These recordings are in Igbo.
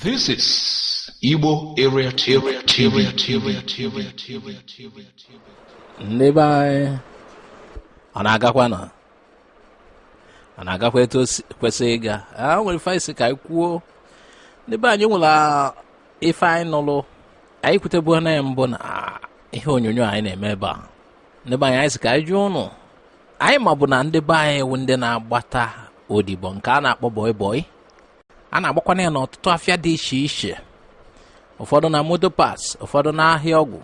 This is Igbo area TV. Ndị anyị ọ na-agakwa etu kwesịrị ịga. Nwere faịsị ka anyị kwuo ndị be anyị nwere ife anyị nụrụ anyị kwutebu na ya mbụ na ihe onyonyo anyị na-eme ebe a. Ndị be anyị sị ka anyị jụọ ụnụ anyị ma bụ na ndị be anyị wụ ndị na-agbata odibo nke a na-akpọ bọị a na-agbakwana ya n'ọtụtụ afịa dị iche iche, ụfọdụ na moto pas, ụfọdụ na ahịa ọgwụ.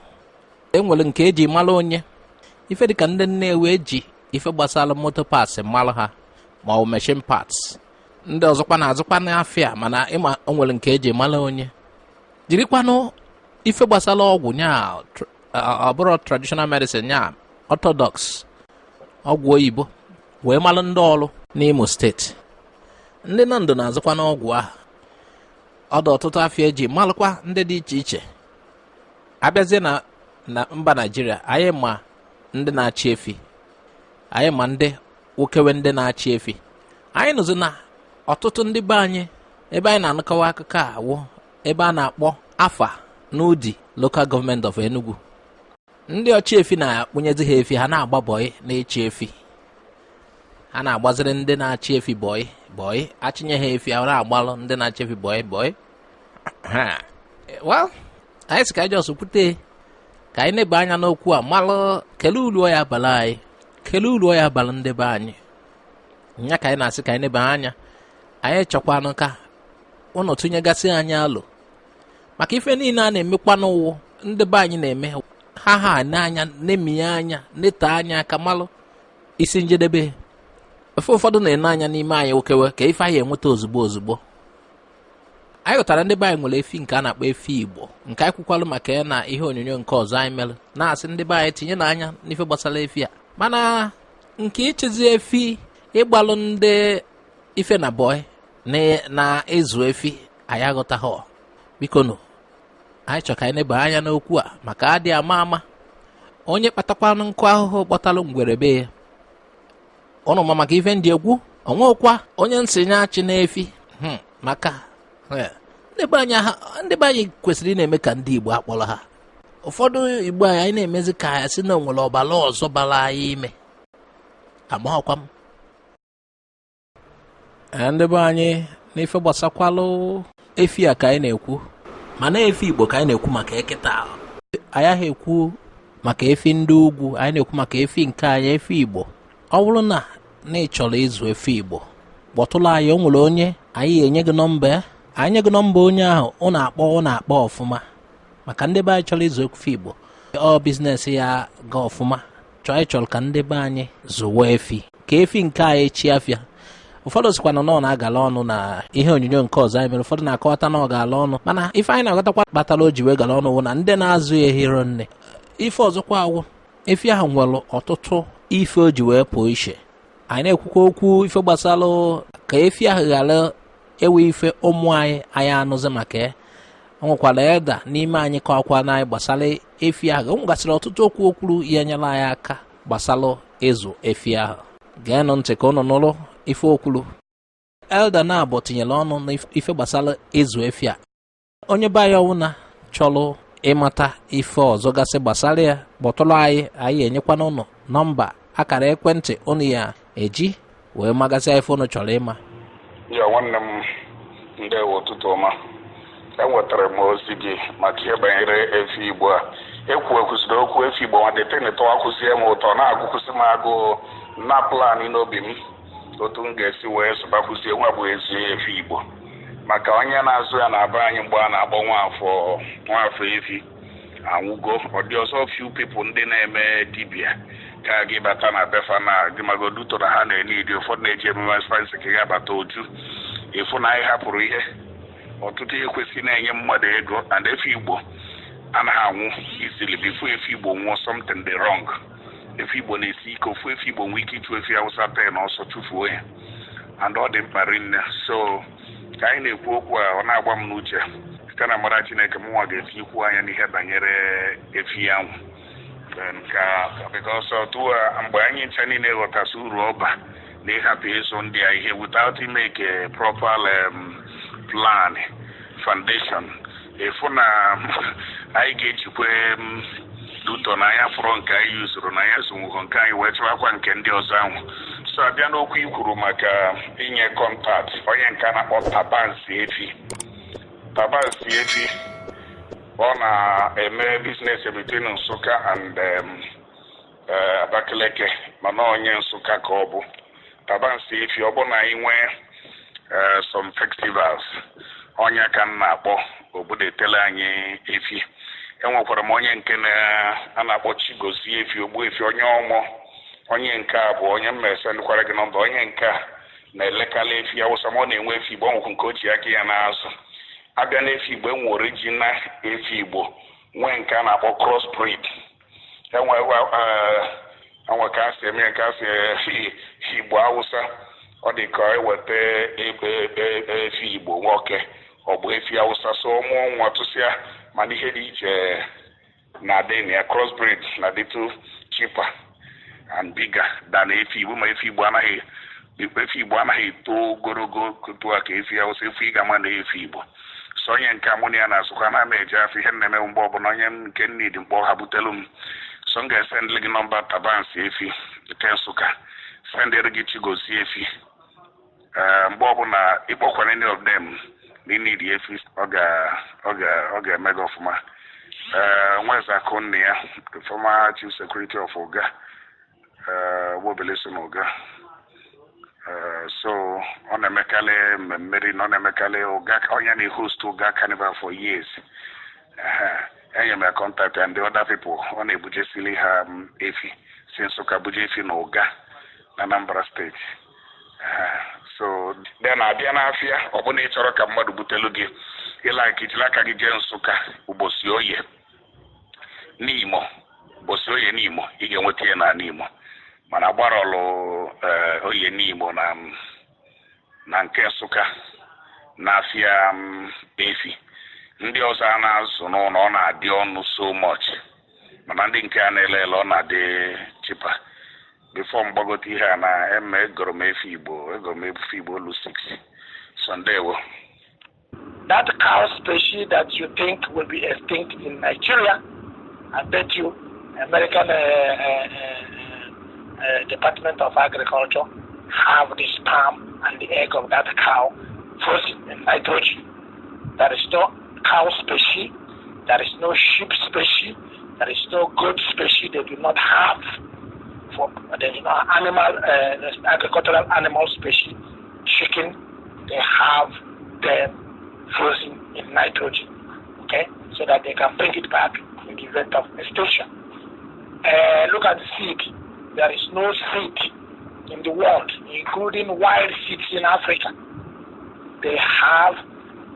Enwere nke eji mara onye ife dịka ndị Nnewi eji ife gbasara moto pas mara ha ma ọ bụ machine parts. Ndị ọzọkwa na-azụkwa n'afịa mana ịma onwere nke eji mara onye. Jirikwanụ ife gbasara ọgwụ nya ọ bụrụ traditional medicine nya orthodox ọgwụ oyibo wee mara ndị ọrụ n'Imo steeti. Ndị na ndụ na-azụkwa n'ọgwụ ahụ ọdụ ọtụtụ afịa eji malụkwa ndị dị iche iche. Abịazie na mba Naịjirịa, anyị ma ndị na-achị efi, anyị ma ndị nwokewe ndị na-achị efi. Anyị nụzi na ọtụtụ ndị be anyị ebe anyị na-anụkọwa akụkọ awụ ebe a na-akpọ afa n'Udi local government of Enugu. Ndị ọchị efi na-akpụnyezi ha efi, ha na-agba bọị na-echi efi, ha na-agbaziri ndị na-achị efi bọị achịnye ha efi ahụ na-agbalụ ndị na-achị efi bọị. Well, anyị sị ka anyị jọs kwute ka anyị nebe anya n'okwu a malụ kele ulu ya abalị anyị, kele ulu ya abalị ndị be anyị nya ka anyị na-asị ka anyị nebe anya. Anyị chọkwanụ ka ụnụ tụnyegasị anyị alụ maka ife niile a na-emekwa n'ụwụ ndị be anyị na-eme ha n'anya na-eminye anya neta anya ka malụ isi njedebe. Ofe ụfọdụ na-ene anya n'ime anyị okewe ka ife anyị enweta ozugbo. Anyị ghọtara ndị be anyị nwere efi nke a na-akpọ efi Igbo nke anyị kwukwalụ maka ya na ihe onyonyo nke ọzọ anyị mere na-asị ndị be anyị tinye n'anya n'ife gbasara efi a. Mana nke ichezi efi ịgbalụ ndị ife na bọị na-ezu efi anyị aghọtaghị. Biko nụ anyị chọ ka anyị neba anya n'okwu a maka adị ama onye kpatakwanụ nkụ ahụhụ kpọtalụ ngwerebe ya ọnụ ma maka ife ndị egwu onwekwa onye nsinye achị n'efi maka ndị be anyị kwesịrị ị na-eme ka ndị Igbo akpọrọ ha. Ụfọdụ Igbo anyị na-emezi ka ya si na onwere ọbara ọzọ bara anyị ime amaghọkwa m. Ndị be anyị n'ife gbasakwalụ efi a ka anyị na-ekwu mana efi Igbo ka anyị na-ekwu maka eketa. Anyị ahụ ekwu maka efi ndị ugwu, anyị na-ekwu maka efi nke anyị efi Igbo. Ọ bụrụ na ị chọrọ ịzụ efi Igbo kpọtụrụ anyị, o nwere onye anyị enye gị nọmba ya, anyị nye gị nọmba onye ahụ ọ na-akpọ ọfụma maka ndị be anyị chọrọ ịzụ efi Igbo ọ biznes ya ga ọfụma. Anyị chọrọ ka ndị be anyị zụwa efi ka efi nke anyị chi afịa. Ụfọdụ sikwa na ọ na-agala ọnụ na ihe onyonyo nke ọzọ anyị mere, ụfọdụ na-akọwata na ọ ga-ala ọnụ mana ife anyị na-agọtakwa kpatara o ji wee gala ọnụ wụ na ndị na-azụ ya hiro nne. Ife ọzọkwa awụ efi ahụ nwere ọtụtụ ife o ji wee pụọ iche. Anyị na-ekwukwa okwu ife gbasara ka efi ahụ ghara ewe ife ụmụ anyị anụzi maka ya. O nwekwara eda n'ime anyị kọwakwa na anyị gbasara efi ahụ. O nwegasịrị ọtụtụ okwu okwuru ihe nyere anyị aka gbasara ịzụ efi ahụ. Geenụ ntị ka ụnụ nụrụ ife okwuru. Elda na-abụ tinyere ọnụ n'ife gbasara ịzụ efi a. Onye be anyị ọwụna chọrọ ịmata ife ọzọ gasị gbasara ya kpọtụrụ anyị enyekwana ụnụ nọmba akara ekwentị ụnụ ya eji wee magasị ife ụnụ chọrọ ịma. Ya nwanne m ndewo ụtụtụ ọma. Enwetara m ozi gị maka ihe banyere efi Igbo a. Ekwusịrị okwu efi Igbo nwadetenetọ akwụsie m ụtọ na-agụkwụsị m agụụ na plan n'obi m otu m ga-esi wee sụbakwụzie nwa bụ ezi efi Igbo maka onye na-azụ ya na-aba anyị mgbe a na-akpọ nwafọ efi anwụgo. Ọ dị ọzọ few people ndị na-eme dibịa ka gị bata na befa na gịmagoduto na ha na-enye idi ụfọdụ na-eji ememe spice ka ya bata oju ịfụ na anyị hapụrụ ihe ọtụtụ ihe kwesịrị na-enye mmadụ ego and efi Igbo anaghị anwụ isili bifo efi Igbo nwụọ something dị wrong. Efi Igbo na-esi ike, ofu efi Igbo nwee ike ịchụ efi Hausa 10 ọsọ chụfuo ya and ọ dị mkpa rinne. So ka anyị na-ekwu okwu a ọ na-agba m n'uche site na mara Chineke m nwa ga-esi ikwu anya n'ihe banyere efi ahụ ka because mgbe anyị ncha niile ghọtasị uru ọba na ịhapụ ịzụ ndị a ihe without make a proper plan foundation efu na anyị ga-ejikwa duto na anya fọrọ nke anyị usoro na anya zụnwụkọ nke anyị wee chọwakwa nke ndị ọzọ ahụ. So abịa n'okwu ikwuru maka inye kọntaktị onye nke a na-akpọ tabansi efi. Tabansi efi ọ na-eme biznes between Nsụka and Abakaliki, mana onye Nsụka ka ọ bụ. Tabansi efi ọ bụ na anyị nwee some festivals onye ka m na-akpọ obodo etele anyị efi. Enwekwara m onye nke a na-akpọ Chigozie efi, ogbu efi onye ọmụ. Onye nke a bụ onye mmese nkwara gị nọmba. Onye nke a na-elekala efi Hausa ma ọ na-enwe efi Igbo nwekwu nke ochie aka ya n'azụ. Abịa n'efi Igbo enwe original efi Igbo nwee nke a na-akpọ cross breed. Enwe ka asị eme nke asị Igbo Hausa, ọ dị ka eweta efi Igbo nwoke ọ bụ efi Hausa, so ụmụ nwa tụsịa mana ihe dị iche na adị ya cross breed na dịtụ cheaper and bigger than efi Igbo. Ma efi Igbo anaghị eto ogologo kutu ka efi Hausa. Efi ga-ama na efi Igbo. So onye nke amụna ya na-asụkwa na eji afọ ihe na-eme mgbe ọbụla onye nke nnidi mkpọ ha butelu m. So m ga-esendịrị gị nọmba tabansi efi nke Nsụka, sendịrị gị Chigozie efi. Mgbe ọbụla ịkpọkwara any of them n'inidi efi ọ ga-eme gị ọfụma. Nweza Konne ya, the former chief secretary of Oga, Wobeleso Oga. So on a mekale mmeri no na mekale Oga onye na host Oga Carnival for years. I am a contact and the other people on a budget silly efi since Oka budget in Oga, Anambra State. So then abịa n'afịa ọ bụ na ị chọrọ ka mmadụ butelu gị ịlaka gị jee Nsụka ụbọchị oye n'Imo, ụbọchị oye n'Imo ị ga-enweta ya na n'Imo, mana gbara ọlụ oye n'Imo na nke Nsụka n'afịa efi. Ndị ọzọ a na-azụ n'ụlọ ọ na-adị ọnụ so much, mana ndị nke a na-ele ọ na-adị cheaper. Before mgbagote ihe a na egoro m efi Igbo olu 6 Sunday. That cow species that you think will be extinct in Nigeria, I bet you American Department of Agriculture have the sperm and the egg of that cow frozen in nitrogen. There is no cow species, there is no sheep species, there is no goat species they do not have. For the animal, agricultural animal species, chicken, they have them frozen in nitrogen, okay, so that they can bring it back in the event of extinction. Look at the seed. There is no seed in the world, including wild seeds in Africa. They have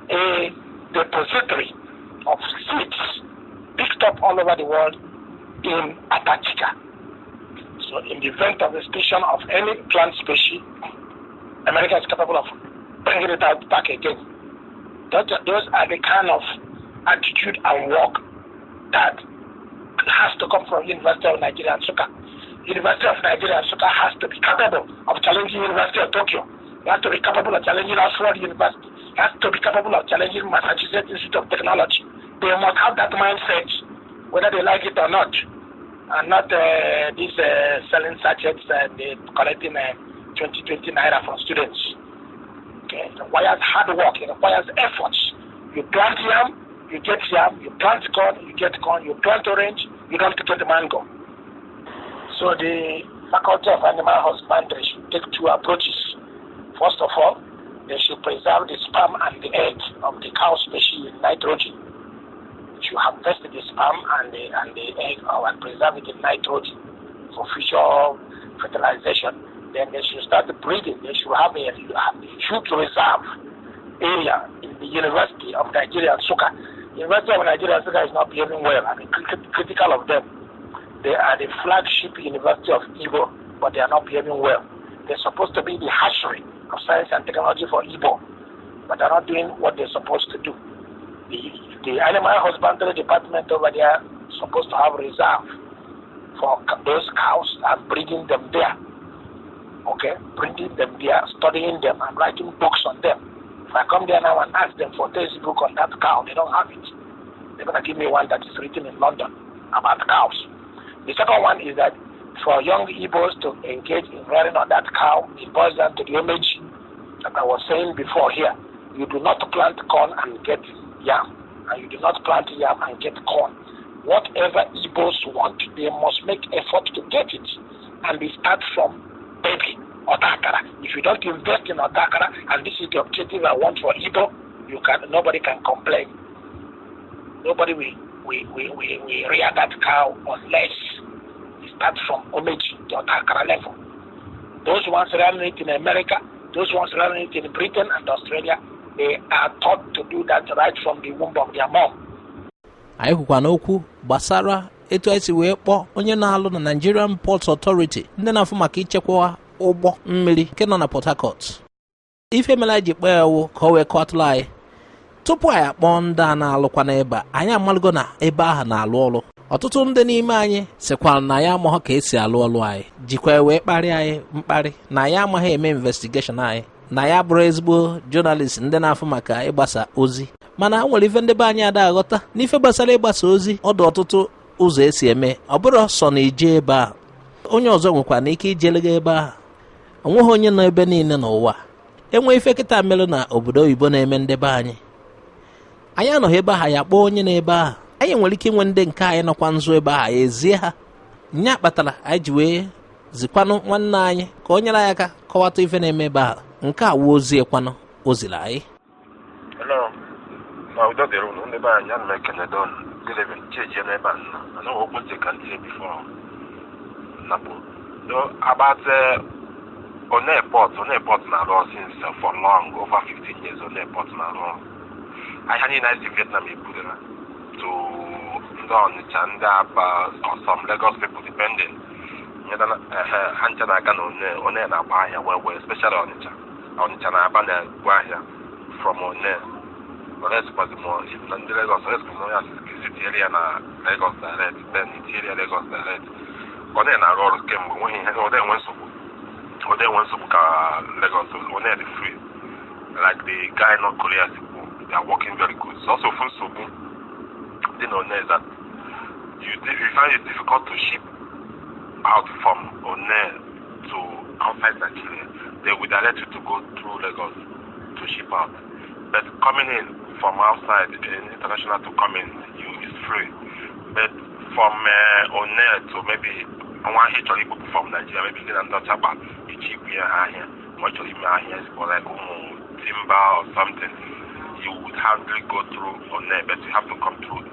a depository of seeds picked up all over the world in Antarctica. So in the event of extinction of any plant species, America is capable of bringing it out back again. Those are the kind of attitude and work that has to come from University of Nigeria and Nsukka. University of Nigeria and Nsukka has to be capable of challenging University of Tokyo. It has to be capable of challenging Oxford University. It has to be capable of challenging Massachusetts Institute of Technology. They must have that mindset, whether they like it or not. And not these selling sachets they collecting 20 naira from students. Okay, it requires hard work, it requires efforts. You plant yam, you get yam, you plant corn, you get corn, you plant orange, you don't get the mango. So the Faculty of Animal Husbandry should take two approaches. First of all, they should preserve the sperm and the egg of the cow species in nitrogen. You harvest the sperm and the egg and preserve it in nitrogen for future fertilization. Then they should start the breeding. They should have a huge reserve area in the University of Nigeria and Nsukka. University of Nigeria and Nsukka is not behaving well. I mean, critical of them. They are the flagship university of Igbo, but they are not behaving well. They're supposed to be the hatchery of science and technology for Igbo, but they're not doing what they're supposed to do. The animal husbandry department over there is supposed to have reserve for those cows and breeding them there. Okay, breeding them there, studying them and writing books on them. If I come there now and ask them for textbook on that cow, they don't have it. They're going to give me one that is written in London about cows. The second one is that for young Igbos to engage in rearing on that cow, it boils down to the image that I was saying before here. You do not plant corn and get yam, and you do not plant yam and get corn. Whatever Igbos want, they must make effort to get it, and they start from baby, otakara. If you don't invest in otakara, and this is the objective I want for Igbo, nobody can complain. Nobody will rear that cow unless it starts from homage to otakara level. Those ones running it in America, those ones running it in Britain and Australia, they are taught to do that right from the womb of their mom. Anyị kwukwa n'okwu gbasara etu esi wee kpọọ onye na-alụ na Nigerian Port Authority ndị na-afụ maka ichekwa ụgbọ mmiri nke nọ na Port Harcourt. Ife mere ji kpọọ ewu ka o wee kọtụrụ anyị tupu anyị akpọọ ndị a na-alụkwa n'ebe anyị amalụgo na ebe ahụ na-alụ ọrụ. Ọtụtụ ndị n'ime anyị sịkwara na ya amaghị ka esi alụ ọrụ anyị, jikwa wee kparị anyị mkparị na ya amaghị eme investigeshọn anyị, na ya bụrụ ezigbo journalist ndị na-afụ maka ịgbasa ozi. Mana nwere ife ndị be anyị ada aghọta n'ife gbasara ịgbasa ozi ọdụ ọtụtụ ụzọ esi eme, ọ bụrụ sọ na ije ebe a onye ọzọ nwekwa na ike ijelega ebe ahụ. Onweghị onye nọ ebe niile n'ụwa. Enwe ife kịta mere na obodo oyibo na-eme ndị be anyị anọghị ebe ahụ ya kpọọ onye n'ebe ahụ. Anyị nwere ike inwe ndị nke anyị nọkwa nzu ebe ahụ ezie ha. Nya kpatara anyị ji wee zikwanụ nwanne anyị ka o nyere anyị aka kọwata ife na-eme ebe ahụ. Nke a wuo ozi ekwanụ oziri anyị. Udo dịrị unu ndị be anyị, ana m ekele don delivery cheji n'ebe a nọ okwu ntị ka ndị before napo about Onne Port na-arụ since for long over 15 years. Onne Port na-arụ ahịa niile anyị si Vietnam ebudara to ndị Ọnịcha, ndị Aba, some Lagos people depending ha ncha na-aga na Onne na-agba ahịa wee especially Ọnịcha na Aba na-ebu ahịa from Onne. But let's suppose more if the Lagos, let's go more city area na Lagos direct, then interior Lagos direct. But then I roll came when he had one soup Lagos, when they free. Like the guy not Korea people, they are working very good. So also from soup, they know that you find it difficult to ship out from Onne to outside Nigeria. They will direct you to go through Lagos to ship out. But coming in from outside international to come in, is free. But from Onne to maybe one hit or people from Nigeria, maybe they don't talk about here, much of here for like timber or something. You would hardly go through Onne, but you have to come through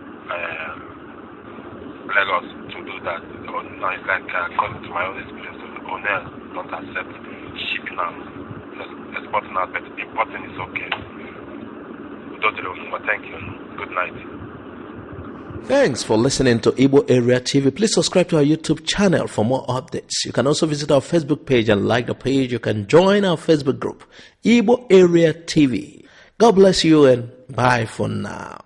Lagos to do that. So now it's like according to my own experience, Onne don't accept shipping out, exporting out, but importing is okay. Thank you. Good night. Thanks for listening to Igbo Area TV. Please subscribe to our YouTube channel for more updates. You can also visit our Facebook page and like the page. You can join our Facebook group, Igbo Area TV. God bless you and bye for now.